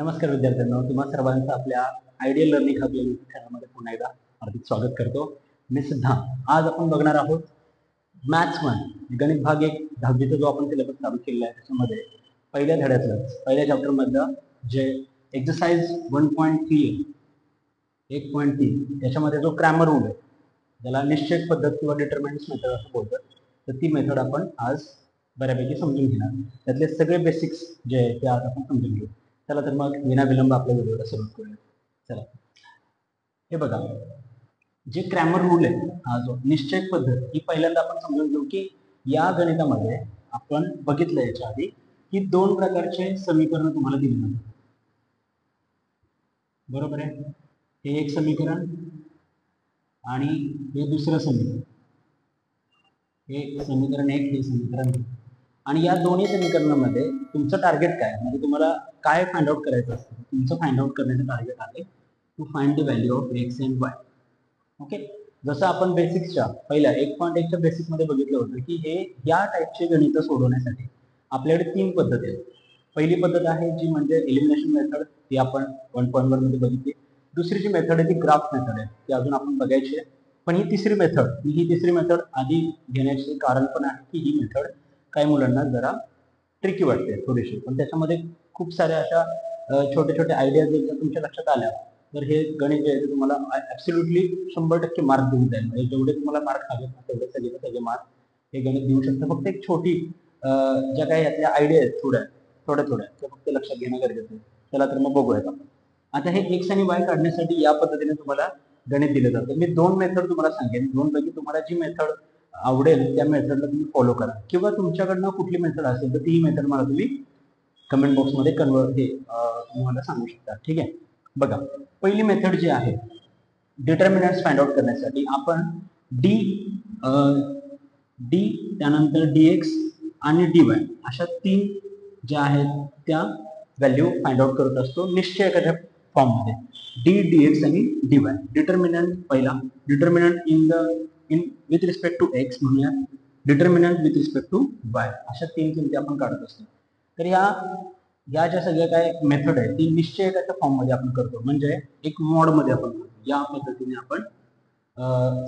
नमस्कार विद्यार्थ्यांनो, तुम्हा सर्वांचं आपल्या आयडियल लर्निंग हब या YouTube चॅनलमध्ये पुन्हा एकदा हार्दिक स्वागत करतो. मी सिद्धांत. आज आपण बघणार आहोत मॅथ्स 1 गणित भाग 1 10वीचा जो आपण सिलेबस चालू केलेला आहे त्याच्यामध्ये पहिल्या धड्यातलं पहिल्या चॅप्टर मधलं जे एक्सरसाइज 1.3 1.3 त्याच्यामध्ये जो क्रॅमर रूल आहे ज्याला निश्चय पद्धत किंवा डिटर्मिनंट्स मेथड असं बोलतात, तर ती मेथड आपण आज बऱ्यापैकी समजून घेणार. त्यातले सगळे बेसिक्स जे आहे ते आज आपण समजून घेऊ. चला तर मग विना विलंब आपल्या व्हिडिओला सुरुवात करूया. चला, हे बघा, जे क्रॅमर रूल आहे हा जो निश्चय पद्धत ही पहिल्यांदा आपण समजून घेऊ की या गणितामध्ये आपण बघितलं याच्या आधी की दोन प्रकारचे समीकरण तुम्हाला दिले जातात. बरोबर आहे, हे एक समीकरण आणि हे दुसरं समीकरण. हे समीकरण एक, हे समीकरण दोन. आणि या दोन्ही समीकरणामध्ये तुमचं टार्गेट काय, म्हणजे तुम्हाला काय फाइंड आउट करायचं असतं. तुमचं फाइंड आउट करण्याचं टार्गेट आहे to find the value of x and y. Okay, जसं आपण बेसिक्सच्या पहिल्या 1.1 च्या बेसिकमध्ये बघितलं होतं की हे या टाईपचे गणित सोडवण्यासाठी आपल्याकडे तीन पद्धती आहेत. पहिली पद्धत आहे जी म्हणजे एलिमिनेशन मेथड, ती आपण 1.1 मध्ये बघितली. दुसरी जी मेथड आहे ती ग्राफ मेथड आहे, ती अजून आपण बघायची आहे. पण ही तिसरी मेथड आधी घेण्याचे कारण पण आहे की ही मेथड काही मुलांना जरा ट्रिकी वाटते थोडीशी, पण त्याच्यामध्ये खूप साऱ्या अशा छोटे छोटे आयडियाज जर तुमच्या लक्षात आल्या तर हे गणित जे आहे ते तुम्हाला ऍब्सोल्युटली 100% मार्क देऊन जाईल. म्हणजे जेवढे तुम्हाला मार्क हवे तेवढे सगळे मार्क हे गणित देऊ शकतं. फक्त एक छोटी ज्या काही यातल्या आयडिया आहेत थोड्या ते फक्त लक्षात घेणं गरजेचं आहे. चला तर मग बघूयात आपण. आता हे एक्स आणि वाय काढण्यासाठी या पद्धतीने तुम्हाला गणित दिलं जातं. मी दोन मेथड तुम्हाला सांगेन, दोन पैकी तुम्हाला जी मेथड आवडेल त्या मेथडला तुम्ही फॉलो करा, किंवा तुमच्याकडनं कुठली मेथड असेल तर ती मेथड मला तुम्ही कमेंट बॉक्समध्ये तुम्हाला सांगू शकता. ठीक आहे, बघा, पहिली मेथड जी आहे डिटर्मिनंट्स फाइंड आउट करण्यासाठी आपण डी त्यानंतर dx आणि dy अशा तीन ज्या आहेत त्या व्हॅल्यू फाइंड आउट करत असतो निश्चय एखाद्या फॉर्म मध्ये. डी, dx आणि dy. डिटर्मिनंट पहिला, determinant in with respect to x म्हणूया, determinant with respect to y, अशा तीन किमती आपण काढत असतो. तर या ज्या सगळ्या काय मेथड आहे ती निश्चय एकाच्या फॉर्म मध्ये आपण करतो, म्हणजे एक मॉड मध्ये आपण करतो. या पद्धतीने आपण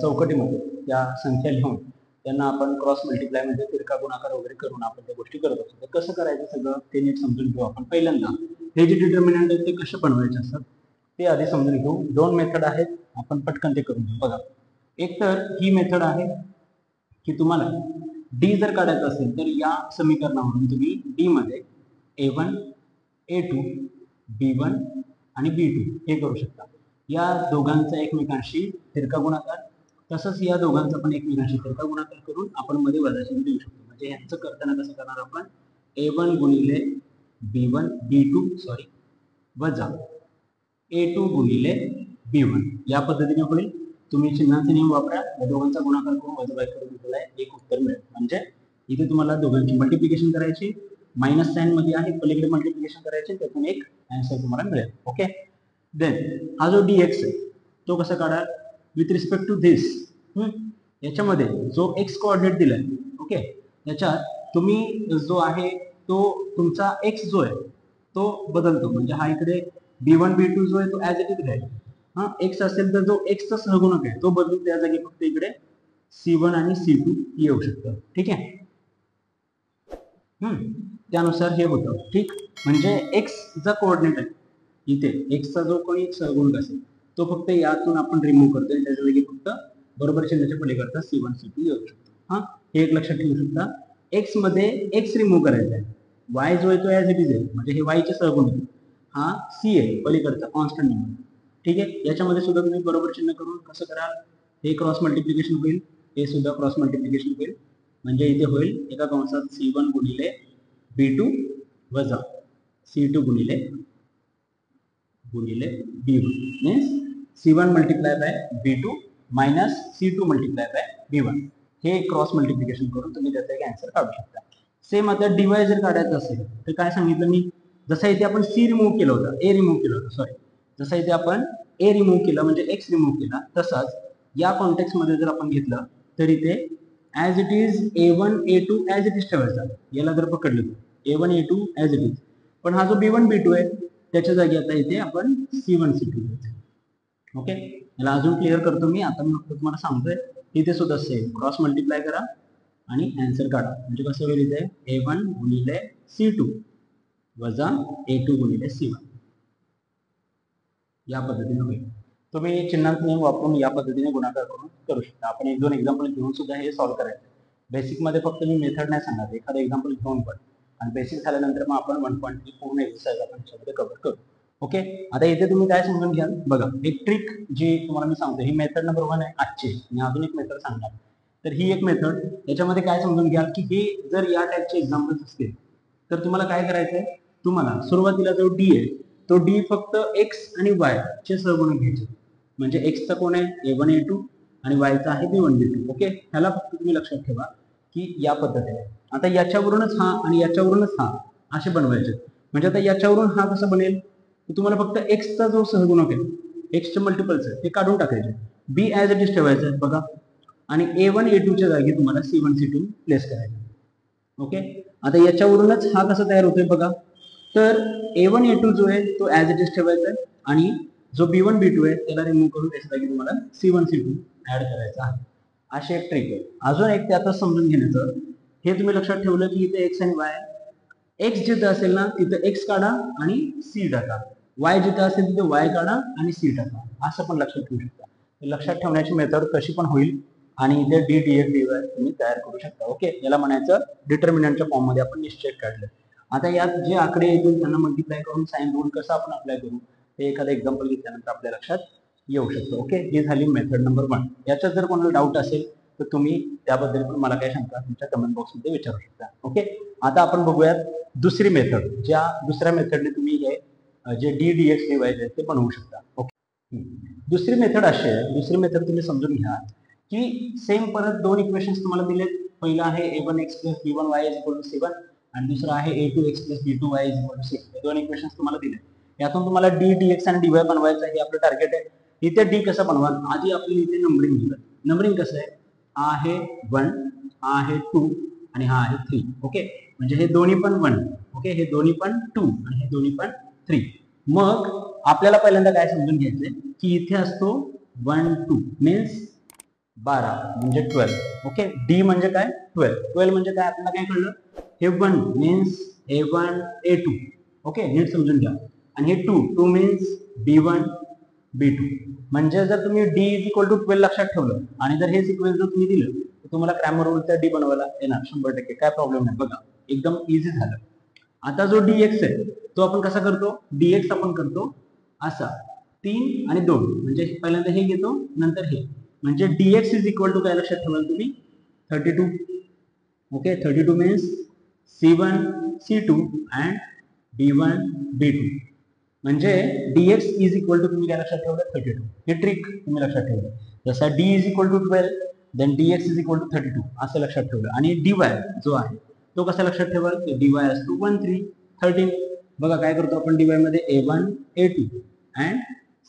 चौकटीमध्ये त्या संख्या लिहून त्यांना आपण क्रॉस मल्टिप्लाय म्हणजे तिरका गुणाकार वगैरे करून आपण त्या गोष्टी करत असतो. तर कसं करायचं सगळं ते नीट समजून घेऊ आपण. पहिल्यांदा हे जे डिटर्मिनंट आहेत ते कसे बनवायचे असतात ते आधी समजून घेऊ. दोन मेथड आहेत, आपण पटकन ते करून घेऊ. बघा, एक तर ही मेथड आहे की तुम्हाला डी जर काढायचं असेल तर या समीकरणावरून तुम्ही डी मध्ये a1, a2, b1 आणि b2 हे करू शकता. या दोघांचा एकमेकांशी तिरका गुणाकार, तसंच या दोघांचा पण एकमेकांशी तिरका गुणाकार करून आपण मध्ये वजाचिन्ह देऊ शकतो. म्हणजे यांचं करताना कसं करणार आपण, a1 गुणिले b2 वजा a2 गुणिले b1 या पद्धतीने होईल. तुम्ही चिन्हाचे नियम वापरा, या दोघांचा गुणाकार करून वजाबाकी करून तुम्हाला एक उत्तर मिळेल. म्हणजे इथे तुम्हाला दोघांची मल्टिप्लिकेशन करायची, मायनस साइन मध्ये आहे पलीकडे मल्टिप्लिकेशन करायचे, त्यातून एक आन्सर तुम्हाला मिळेल. ओके, देन हा जो dx आहे तो कसा काढा, विथ रिस्पेक्ट टू धिस. याच्यामध्ये जो एक्स कोऑर्डिनेट दिलाय, ओके, याच्यात तुम्ही जो आहे तो तुमचा एक्स जो आहे तो बदलतो. म्हणजे हा इकडे b1 b2 जो आहे तो ऍज इट इज राहील. हा एक्स असेल तर जो एक्सचा सहगुणक आहे तो बदलून त्या जागी फक्त इकडे c1 आणि c2 येऊ शकतं. ठीक आहे, त्यानुसार हे होतं. ठीक, म्हणजे एक्स चा कोऑर्डिनेट आहे इथे, एक्सचा जो कोणी सहगुणक असेल तो फक्त यातून आपण रिमूव्ह करतोय, त्याच्या जागी फक्त बरोबर चिन्हाच्या पलीकडचा c1 c2 येऊ शकतो. हा, हे एक लक्षात ठेवू शकता. एक्स मध्ये एक्स रिमूव्ह करायचा आहे, वाय जो आहे तो ऍज इट इज आहे, म्हणजे हे वायचे सहगुणक, हा सी आहे पलीकडचा कॉन्स्टंट नंबर. ठीक आहे, याच्यामध्ये सुद्धा तुम्ही बरोबर चिन्ह करून कसं कराल, हे क्रॉस मल्टिप्लिकेशन होईल, हे सुद्धा क्रॉस मल्टिप्लिकेशन होईल. म्हणजे इथे होईल एका कंसात c1 गुणिले b2 वजा c2 गुणिले b1 means c1 multiply by b2 minus c2 multiply by b1. हे क्रॉस मल्टिप्लिकेशन करून तुम्ही त्याचा एक आन्सर काढू शकता. सेम आता dy जर काढायचं असेल तर काय सांगितलं मी, जसं इथे आपण c रिमूव्ह केलं होतं, a रिमूव्ह केलं होतं, जसं इथे आपण a रिमूव्ह केला म्हणजे x रिमूव्ह केला, तसाच या कॉन्टेक्स्ट मध्ये जर आपण घेतलं तर इथे as it is a1 a2 as it is ठेवायचा. याला जर पकडलं a1 a2 as it is, पण हा जो b1 b2 आहे त्याच्या जागी आता इथे आपण C1 C2 घ्यायचं. ओके, याला अजून क्लिअर करतो मी. आता मी फक्त तुम्हाला सांगतोय इथे सुद्धा सेम क्रॉस मल्टिप्लाय करा आणि आन्सर काढा. म्हणजे कसं होईल इथे A1 गुणिले C2 वजा A2 गुणिले C1 या पद्धतीने होईल. तुम्ही चिन्हांक नियम वापरून या पद्धतीने गुणाकार करून करू शकता. आपण एक दोन एक्झाम्पल घेऊन सुद्धा हे सॉल्व्ह करायचं. बेसिक मध्ये फक्त मी मेथड नाही सांगणार, एखादं एक्झाम्पल घेऊन पण, आणि बेसिक झाल्यानंतर मग आपण 1.3 पूर्ण एक्सरसाइज आपण त्याच्यामध्ये कव्हर करू. ओके, आता इथे तुम्ही काय समजून घ्याल बघा. एक ट्रिक जी तुम्हाला मी सांगतो, ही मेथड नंबर 1 आहे आजची. मी अजून एक मेथड सांगणार. तर ही एक मेथड, याच्यामध्ये काय समजून घ्याल की हे जर या टाईपचे एक्झाम्पल्स असतील तर तुम्हाला काय करायचंय, तुम्हाला सुरुवातीला जो डी आहे तो डी फक्त एक्स आणि वाय चे सहगुणक घ्यायचे. म्हणजे एक्सचा कोण आहे A1 A2 आणि वायचा आहे B1 B2. ओके, ह्याला फक्त तुम्ही लक्षात ठेवा की या पद्धतीने. आता याच्यावरूनच हा आणि याच्यावरूनच हा असे बनवायचे. म्हणजे आता याच्यावरून हा कसं बनेल, तुम्हाला फक्त एक्सचा जो सहगुणक आहे, एक्सचे मल्टिपल्स आहे ते काढून टाकायचे. बी ऍज इट इज ठेवायचं आहे बघा, आणि A1 A2 च्या जागी तुम्हाला C1 C2 प्लेस करायचं. ओके, आता याच्यावरूनच हा कसा तयार होतोय बघा. तर A1 A2 जो आहे तो ऍज इट इज ठेवायचा आहे, आणि जो B1 B2 आहे त्याला रिमूव्ह करून त्याच्या जागी तुम्हाला C1 C2 ऍड करायचा आहे. अशी एक ट्रिक आहे. अजून एक त्यातच समजून घेण्याचं, हे तुम्ही लक्षात ठेवलं की इथे एक्स आणि वाय, एक्स जिथं असेल ना तिथं एक्स काढा आणि सी टाका, वाय जिथं असेल तिथे वाय काढा आणि सी टाका, असं पण लक्षात ठेवू शकता. लक्षात ठेवण्याची मेथड कशी पण होईल, आणि इथे D D x D Y तुम्ही तयार करू शकता. ओके, याला म्हणायचं डिटर्मिनंटच्या फॉर्म मध्ये आपण निश्चय काढले. आता यात जे आकडे येतील त्यांना मल्टिप्लाय करून साइन रूल कसं आपण अप्लाय करू हे एखादं एक्झाम्पल घेतल्यानंतर आपल्या लक्षात येऊ शकतो. ओके, ही झाली मेथड नंबर 1. याच्यात जर कोणाला डाऊट असेल तर तुम्ही त्याबद्दल पण मला काय शंका तुमच्या कमेंट बॉक्समध्ये विचारू शकता. ओके, आता आपण बघूयात दुसरी मेथड. ज्या दुसऱ्या मेथडने तुम्ही हे जे D D x D Y ते बनवू शकता. ओके, दुसरी मेथड अशी आहे. दुसरी मेथड तुम्ही समजून घ्या की सेम परत दोन इक्वेशन्स तुम्हाला दिलेत. पहिला आहे A1 x plus B1 y is equal to C1 आणि दुसरा आहे A2 x plus B2 y is equal to C. हे दोन इक्वेशन्स तुम्हाला दिले. यातून तुम्हाला डी डी एक्स आणि डी वाय बनवायचं हे आपलं टार्गेट आहे. इथे डी कसं बनवाल, आधी आपली इथे नंबरिंग घेऊया. नंबरिंग कसं आहे, हा आहे 1, हा आहे 2 आणि हा आहे 3. ओके, म्हणजे हे दोन्ही पण 1, ओके, हे दोन्ही पण 2 आणि हे दोन्ही पण 3. मग आपल्याला पहिल्यांदा काय समजून घ्यायचंय की इथे असतो 1 2 मीन्स 12 म्हणजे 12. ओके, डी म्हणजे काय 12. 12 म्हणजे काय आपल्याला काय कळलं, हे 1 मीन्स A1 A2. ओके, नीट समजून घ्या. आणि हे 2 मीन्स B1 B2. म्हणजे जर तुम्ही D इज इक्वल टू 12 लक्षात ठेवलं आणि जर हे सिक्वेन्स जर तुम्ही दिलं तर तुम्हाला क्रॅमर रूलचा डी बनवायला येणार 100%. काय प्रॉब्लेम नाही, बघा एकदम इझी झालं. आता जो dx आहे तो आपण कसा करतो, dx आपण करतो असा 3 आणि 2, म्हणजे पहिल्यांदा हे घेतो नंतर हे, म्हणजे dx इज इक्वल टू काय लक्षात ठेवाल तुम्ही 32. Okay, 32 means C1 C2 and B1 B2. म्हणजे dx इज इक्वल टू तुम्ही काय लक्षात ठेवलं 32. हे ट्रिक तुम्ही लक्षात ठेवलं. जसा d is equal to 12 then dx is equal to 32 असं लक्षात ठेवलं. आणि dy जो आहे तो कसा लक्षात ठेवाल, dy असतो 1 3 13. बघा काय करतो आपण dy मध्ये A1 A2 and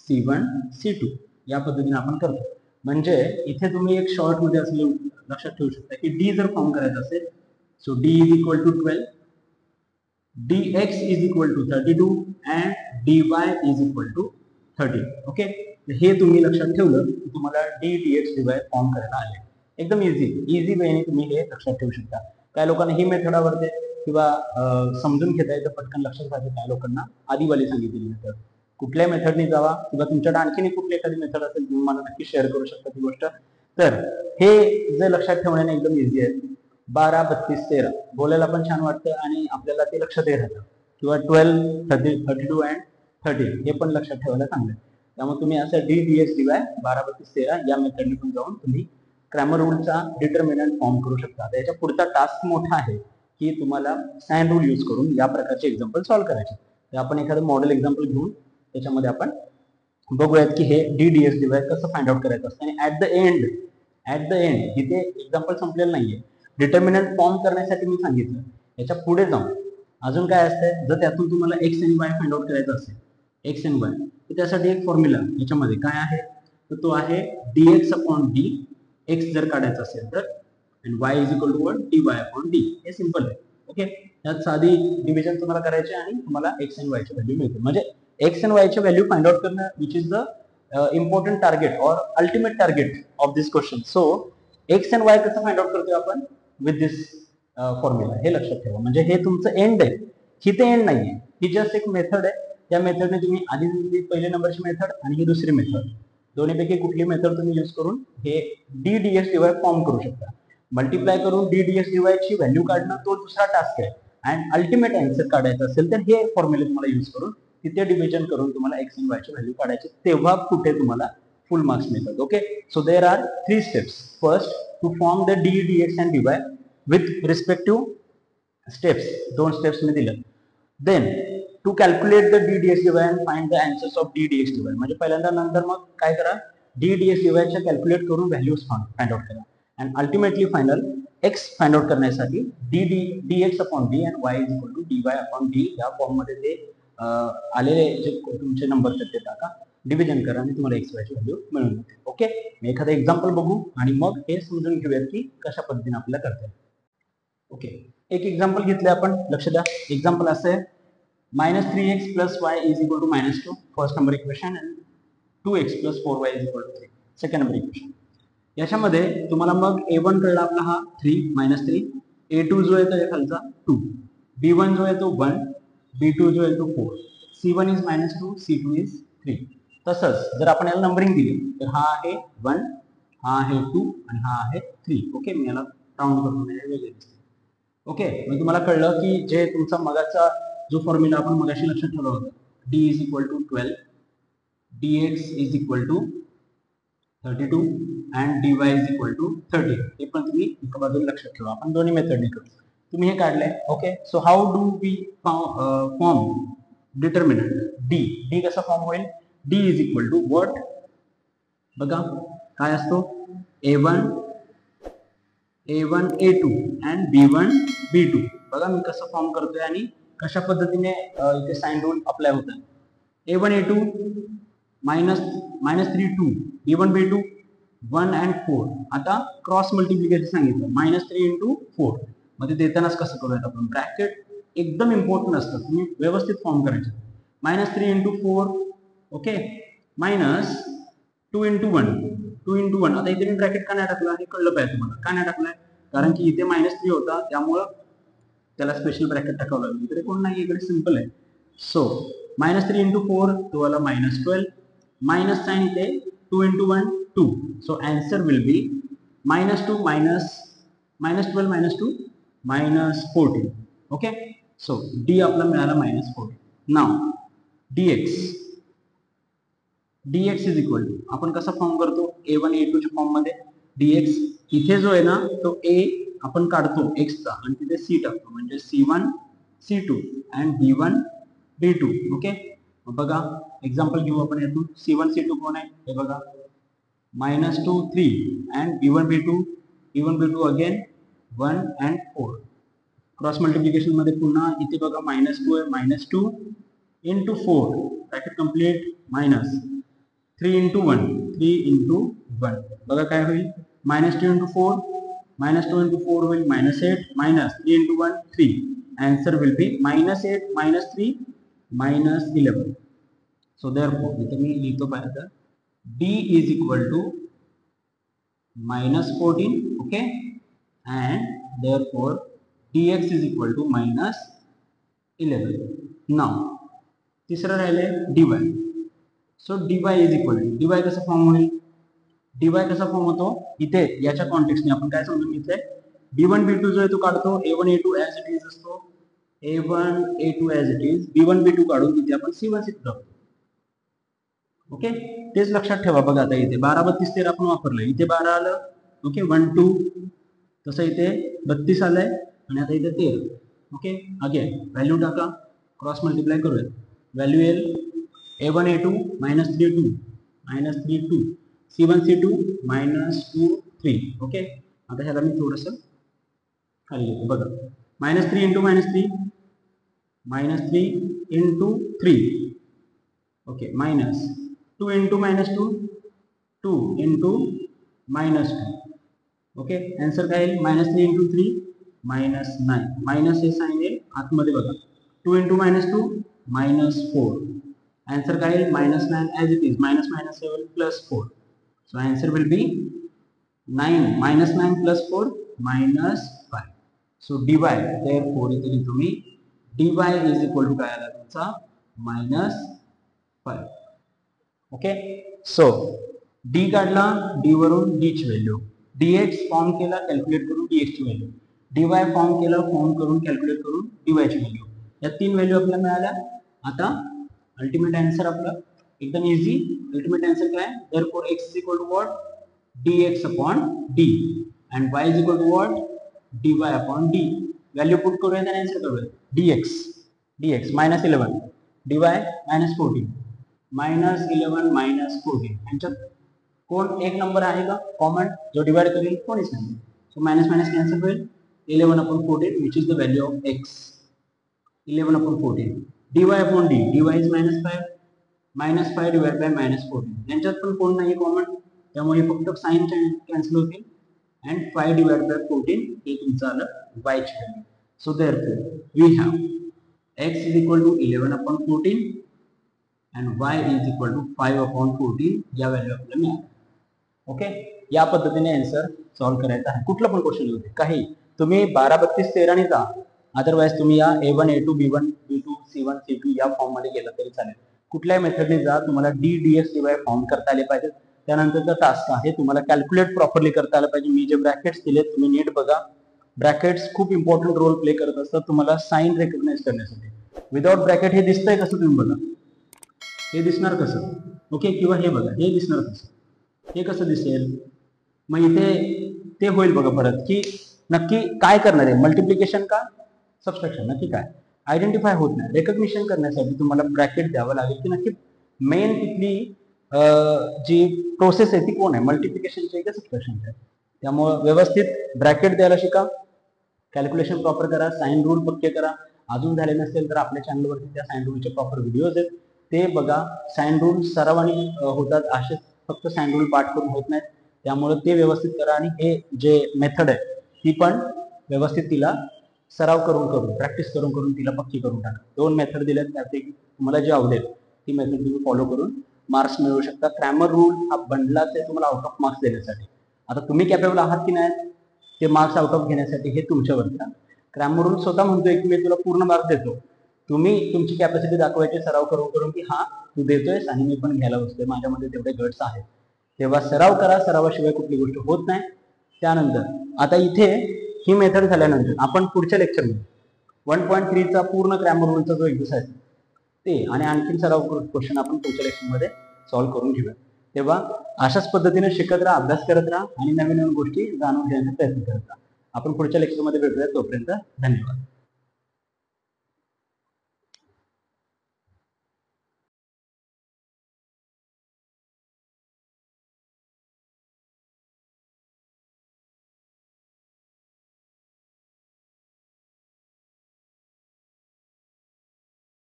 C1 C2 या पद्धतीने आपण करतो. म्हणजे इथे तुम्ही एक शॉर्ट मध्ये असं लक्षात ठेवू शकता की d जर फॉर्म करायचा असेल so d is equal to 12, dx is equal to 32 and dy is equal to 13. Okay, हे तुम्ही लक्षात ठेवलं की तुम्हाला d dx dy फॉर्म करायला आले. एकदम इझी वेने तुम्ही हे लक्षात ठेवू शकता. काय लोकांना ही मेथड आवडते किंवा समजून घेता येतं पटकन लक्षात राहते, काय लोकांना आधीवाली सांगितलेली मेथड. कुठल्या मेथडने जावा किंवा तुमच्याकडे आणखीन कुठली एखादी मेथड असेल तुम्ही मला नक्की शेअर करू शकता ती गोष्ट. तर हे जे लक्षात ठेवण्याने एकदम इझी आहे. 12 32 13 बोलायला पण छान वाटतं आणि आपल्याला ते लक्षात राहतं. किंवा 12 32 अँड 13 हे पण लक्षात ठेवायला चांगलं आहे. त्यामुळे तुम्ही असं D D x D Y 12 32 13 या मेथडने पण जाऊन तुम्ही क्रॅमर रूलचा डिटर्मिनंट फॉर्म करू शकता. आता याच्या पुढचा टास्क मोठा आहे की तुम्हाला साइन रूल यूज करून या प्रकारचे एक्झाम्पल सॉल्व्ह करायचे. तर आपण एखादं मॉडेल एक्झाम्पल घेऊन त्याच्यामध्ये आपण बघूयात की हे D D x D Y कसं फाइंड आउट करायचं असतं. आणि ऍट द एंड इथे एक्झाम्पल संपलेलं नाहीये. डिटर्मिनंट फॉर्म करण्यासाठी मी सांगितलं, याच्या पुढे जाऊन अजून काय असतं, जर त्यातून तुम्हाला एक्स आणि वाय फाइंड आउट करायचं असेल, एक्स आणि वाय, तर त्यासाठी एक फॉर्म्युला याच्यामध्ये काय आहे, तर तो आहे dx अपॉन डी. एक्स जर काढायचं असेल तर y is equal to D y upon d. हे सिंपल आहे. ओके, यात साधी डिव्हिजन तुम्हाला करायचे आणि तुम्हाला एक्स अँड वायची व्हॅल्यू मिळते. म्हणजे एक्स अँड वायची व्हॅल्यू फाइंड आउट करणं which is the important target और ultimate target of this question. So x and y कसं फाइंड आउट करतोय आपण विथ दिस फॉर्म्युला, हे लक्षात ठेवा. म्हणजे हे तुमचं एंड आहे, ही ते एंड नाहीये, ही जस्ट एक मेथड आहे. त्या मेथडने तुम्ही आधी पहिल्या नंबरची मेथड आणि ही दुसरी मेथड, दोन्हीपैकी कुठली मेथड तुम्ही यूज करून हे D D x dy form करू शकता. मल्टिप्लाय करून डी डी एक्स डिवाय ची व्हॅल्यू काढणं तो दुसरा टास्क आहे. अँड अल्टिमेट आन्सर काढायचा असेल तर हे फॉर्म्युले तुम्हाला यूज करून तिथे डिव्हिजन करून तुम्हाला एक्स अँड वाय ची व्हॅल्यू काढायची, तेव्हा कुठे तुम्हाला फुल मार्क्स मिळतात. Okay, so there are 3 steps. First, to form the D D x and D y with respective steps, 2 steps मी दिलं. Then to calculate the D D x D y and find the answers of D D x D y. म्हणजे पहिल्यांदा नंतर मग काय करा, D D x डिवायच्या calculate करून व्हॅल्यूज फाइंड आउट करा. And ultimately final x find out करण्यासाठी D x upon D and y is equal to D y upon D या फॉर्म मध्ये ते आलेले जे तुमचे नंबर आहेत ते टाका, डिव्हिजन करा आणि तुम्हाला एक्स वायची व्हॅल्यू मिळून जाते. ओके, मी एखादं एक्झाम्पल बघू आणि मग हे समजून घेऊयात की कशा पद्धतीने आपल्याला करता येईल. ओके, एक एक्झाम्पल घेतलं आपण, लक्ष द्या. एक्झाम्पल असं आहे, -3x + y is equal to -2, first number equation, and 2x + 4y is equal to 3, second number equation. याच्यामध्ये तुम्हाला मग a1 कळला आपला हा 3 -3, a2 जो आहे तो खालचा 2, b1 जो आहे तो 1, b2 जो आहे तो 4, c1 इज -2, c2 इज 3. तसंच जर आपण याला नंबरिंग दिली तर हा आहे 1, हा आहे 2 आणि हा आहे 3. ओके, मी याला राऊंड करतो म्हणजे वेगळे दिसते. ओके, मग तुम्हाला कळलं की जे तुमचा मगाचा जो फॉर्म्युला आपण मगाशी लक्षात ठेवला होता, d is equal to 12, dx is equal to 32 and dy is equal to 30, हे पण तुम्ही एका बाजूला लक्षात ठेवा. आपण दोन्ही मेथडने करू. तुम्ही हे काढलंय. Okay, so how do we form determinant D. D कसा फॉर्म होईल, D is equal to what, बघा काय असतो, a1 a2 and b1 b2. बघा मी कसं फॉर्म करतोय आणि कशा पद्धतीने इथे साइन रूल अप्लाय होतात. a1 a2 -3 2, b1 b2 1 and 4. आता क्रॉस मल्टिप्लिकेशन सांगितलं, -3 × 4 मध्ये देतानाच कसं करूयात आपण, ब्रॅकेट एकदम इम्पॉर्टंट असतं, तुम्ही व्यवस्थित फॉर्म करायचे. -3 × 4, ओके, -2 × 1, 2 × 1. आता इथे मी ब्रॅकेट का नाही टाकला हे कळलं पाहिजे तुम्हाला. का नाही टाकलाय, कारण की इथे -3 होता त्यामुळं त्याला स्पेशल ब्रॅकेट टाकावं लागलं. इकडे कोण नाही, इकडे सिंपल आहे. सो -3 × 4 तुम्हाला -12, मायनस साइन इथे 2 × 1 2. So answer will B -2 -12 -2 -14. Okay, so D आपला मिळाला -14. नाव dx इज इक्वल टू, आपण कसा फॉर्म करतो, a1 a2 च्या फॉर्म मध्ये dx. इथे जो आहे ना तो a आपण काढतो x चा आणि तिथे c टाकतो, म्हणजे c1 c2 and b1 b2. Okay, बघा एक्झाम्पल घेऊ आपण यातून. c1 c2 कोण आहे, हे बघा, -2 3 and b1 b2 again 1 and 4. Cross multiplication मध्ये पुन्हा इथे बघा -2 आहे, -2 × 4 ब्रॅकेट कंप्लीट, -3 × 1 3 × 1. बघा काय होईल, -2 × 4 -2 × 4 होईल -8, -3 × 1 3. Answer will be -8 -3 -11. So therefore इथे मी लिहितो पाहिजे, d is equal to -14. Okay, and therefore dx is equal to -11. Now तिसरं राहिले dy. So dy is equal to, dy कसं फॉर्म होईल, dy कसा फॉर्म होतो, इथे याच्या कॉन्टेक्स्टने आपण काय समजून घेतलंय, b1 b2 जो आहे तो काढतो, a1 a2 as it is असतो, a1 a2 as it is, b1 b2 काढून तिथे आपण c1 c2 टाकतो. ओके, तेच लक्षात ठेवा. बघा आता इथे 12 32 13 आपण वापरलं, इथे 12 आलं. ओके, 1 2, तसं इथे 32 आलंय आणि आता इथे 13. ओके, अगेन व्हॅल्यू टाका, क्रॉस मल्टिप्लाय करूया, व्हॅल्यू येईल a1 a2 -3 2 -3 2, c1 c2 -2 3. Okay, आता ह्याला मी थोडंसं खाली लिहितो. बघा, -3 × -3 -3 × 3. ओके, -2 × -2 2 × -2. ओके, आन्सर काय येईल, -3 × 3 -9 मायनस हे साइन येईल आतमध्ये बघा 2 × -2 -4 आन्सर काय येईल -9 as it is -7 +4 so answer will be 9 -9 + 4 -5 so dy therefore इथे तुम्ही dy is equal to काय आला तुमचा -5 ओके सो d काढला d वरून d ची व्हॅल्यू dx फॉर्म केला कॅल्क्युलेट करून dx ची व्हॅल्यू dy फॉर्म केला फॉर्म करून कॅल्क्युलेट करून dy ची व्हॅल्यू या तीन व्हॅल्यू आपल्याला मिळाल्या आता अल्टिमेट आन्सर आपला एकदम इझी अल्टिमेट आन्सर काय therefore x is equal to what dx upon d and y is equal to what dy upon d value put करूया आणि आन्सर करूया dx -11 dy -14 -11 -14 यांच्यात कोण एक नंबर आहे का कॉमन जो डिवाइड करेल कोणीच नाही सो मायनस मायनस कॅन्सल होईल 11/14 which is the value of x 11/14 dy upon d dy is -5 divided by -14 यांच्यात पण कोण नाही कॉमन त्यामुळे फक्त साइन कॅन्सल होतील and 5 divided by 14 हे तुमचं आलं y ची value so therefore we have x is equal to 11/14 and y is equal to 5/14 या व्हॅल्यू आपल्याला मिळाल्या ओके या पद्धतीने आन्सर सॉल्व्ह करायचा आहे कुठला पण क्वेश्चन होते काही तुम्ही 12 32 13 ने जा अदरवाइज तुम्ही या A1 A2 B1 B2 C1 C2 या फॉर्म मध्ये गेला तरी चालेल कुठल्याही मेथडने जा तुम्हाला d dx dy फॉर्म करता आले पाहिजे त्यानंतरचा टास्क आहे तुम्हाला कॅल्क्युलेट प्रॉपरली करता आलं पाहिजे मी जे ब्रॅकेट्स दिले तुम्ही नीट बघा ब्रॅकेट्स खूप इम्पॉर्टंट रोल प्ले करत असतात तुम्हाला साइन रेकग्नाइज करण्यासाठी विदाउट ब्रॅकेट हे दिसतंय कसं तुम्ही बघा हे दिसणार कसं ओके किंवा हे बघा हे दिसणार कसं हे कसं दिसेल मग इथे ते होईल बघा परत की नक्की काय करणार आहे मल्टिप्लिकेशन का सबट्रॅक्शन नक्की काय आयडेंटिफाय होत नाही रेकग्निशन करण्यासाठी तुम्हाला ब्रॅकेट द्यावं लागेल की नक्की मेन तिथली जी प्रोसेस आहे ती कोण आहे मल्टिप्लिकेशनची आहे का सबट्रॅक्शनची आहे त्यामुळे व्यवस्थित ब्रॅकेट द्यायला शिका कॅल्क्युलेशन प्रॉपर करा साइन रूल पक्के करा अजून झाले नसेल तर आपल्या चॅनलवरती त्या साइन रूलचे प्रॉपर व्हिडिओज आहेत ते बघा साइन रूल सरावानी होतात असे फक्त साइन रूल पाठ करून होत नाहीत त्यामुळे ते व्यवस्थित करा आणि हे जे मेथड आहे ती पण व्यवस्थित तिला सराव करून प्रॅक्टिस करून तिला पक्की करून टाका दोन मेथड दिल्यात त्यापैकी तुम्हाला जे आवडेल ती मेथड तुम्ही फॉलो करून मार्क्स मिळवू शकता ग्रामर रूल हा बनलाच आहे तुम्हाला आउट ऑफ मार्क्स देण्यासाठी आता तुम्ही कॅपेबल आहात की नाही ते मार्क्स आउट ऑफ घेण्यासाठी हे तुमच्यावरती आहे ग्रामर रूल स्वतः म्हणतोय की मी तुला पूर्ण मार्क्स देतो तुम्ही तुमची कॅपॅसिटी दाखवायची सराव करून की हा तू देतोयस आणि मी पण घ्यायला बसतोय माझ्यामध्ये तेवढे गट्स आहेत तेव्हा सराव करा सरावाशिवाय कुठली गोष्ट होत नाही त्यानंतर आता इथे ही मेथड झाल्यानंतर आपण पुढच्या लेक्चरमध्ये 1.3 चा पूर्ण ग्रामर रूलचा जो एक्झरसाइज ते आणि आणखीन सराव क्वेश्चन आपण पुढच्या लेक्चरमध्ये सॉल्व्ह करून घेऊया तेव्हा अशाच पद्धतीने शिकत राहा अभ्यास करत राहा आणि नवीन नवीन गोष्टी जाणून घेण्याचा प्रयत्न करत राहा आपण पुढच्या लेक्चरमध्ये भेटूया तोपर्यंत धन्यवाद